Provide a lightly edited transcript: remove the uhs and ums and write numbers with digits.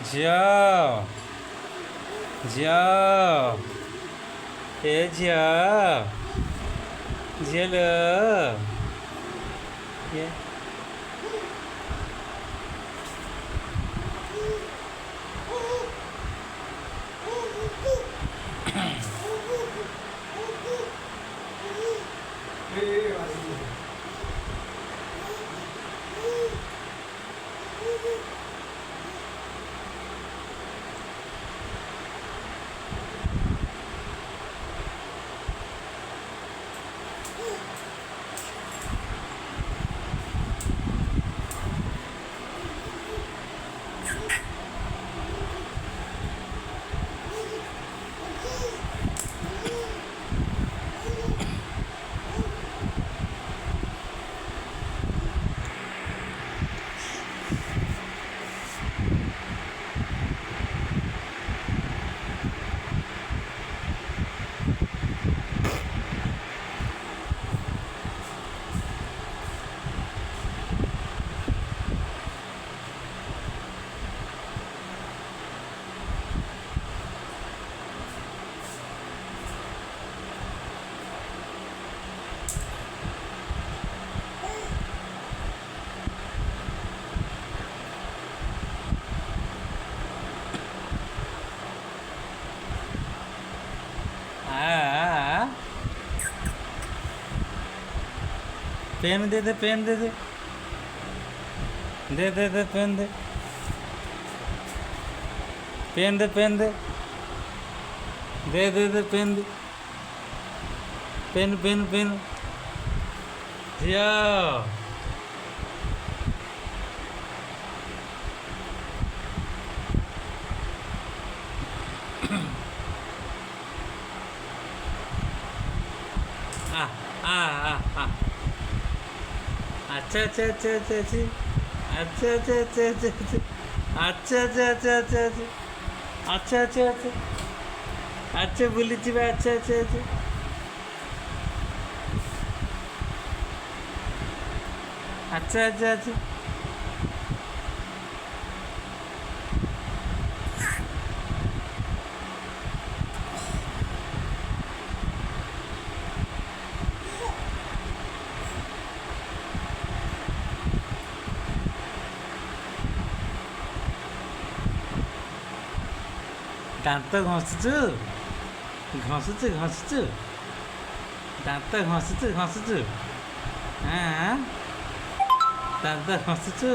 ଝିଅ ଝିଅ ଏ ଝିଅ ଝିଅ ଲୋ ଏ पेन दे दे पेन दे दे दे दे दे पेन दे पेन दे पेन दे दे दे दे पेन दे पेन पेन पेन ଝିଅ आ आ आ आ अच्छा अच्छा अच्छा अच्छा अच्छा अच्छा अच्छा अच्छा अच्छा अच्छा अच्छा अच्छा अच्छा अच्छा अच्छा अच्छा अच्छा ବୁଲି ଯିବା अच्छा अच्छा अच्छा अच्छा अच्छा अच्छा ଦାନ୍ତ ଘଷୁଛୁ ଘଷୁଛୁ ଘଷୁଛୁ ଦାନ୍ତ ଘଷୁଛୁ ଘଷୁଛୁ ହଁ ଦାନ୍ତ ଘଷୁଛୁ